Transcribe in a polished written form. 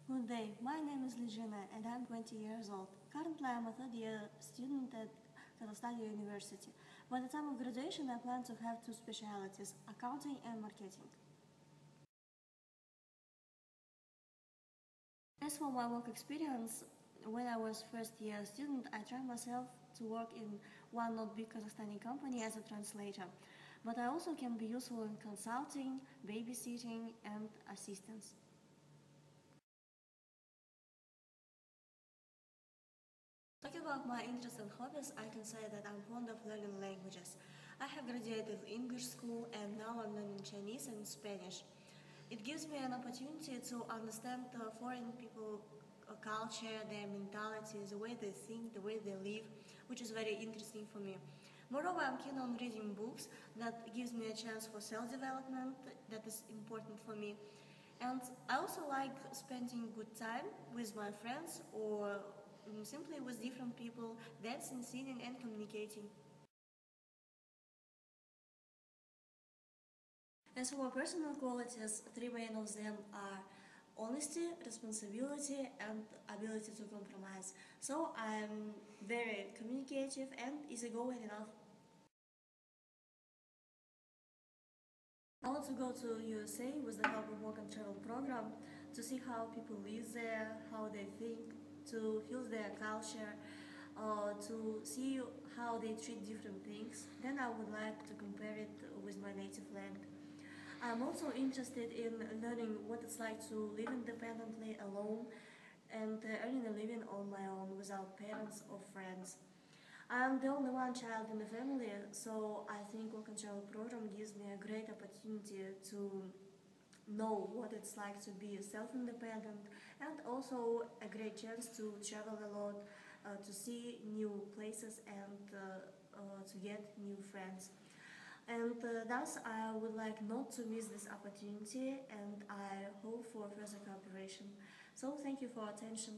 Good day, my name is Ligina and I'm 20 years old. Currently I'm a third year student at Tatastadio University. By the time of graduation I plan to have two specialities, accounting and marketing. As for my work experience, when I was first year student, I tried myself to work in one not big Kazakhstani company as a translator. But I also can be useful in consulting, babysitting and assistance. Talking about my interests and hobbies, I can say that I'm fond of learning languages. I have graduated English school and now I'm learning Chinese and Spanish. It gives me an opportunity to understand foreign people culture, their mentalities, the way they think, the way they live, which is very interesting for me. Moreover, I'm keen on reading books. That gives me a chance for self-development, that is important for me. And I also like spending good time with my friends or simply with different people, dancing, singing and communicating. As for personal qualities, three main of them are honesty, responsibility and ability to compromise. So I'm very communicative and easygoing enough. I want to go to USA with the help of Work and Travel program to see how people live there, how they think, to feel their culture, to see how they treat different things. Then I would like to compare it with my native land. I'm also interested in learning what it's like to live independently alone and earning a living on my own without parents or friends. I'm the only one child in the family, so I think Work and Travel program gives me a great opportunity to know what it's like to be self-independent and also a great chance to travel a lot, to see new places and to get new friends. And thus I would like not to miss this opportunity and I hope for further cooperation. So thank you for attention.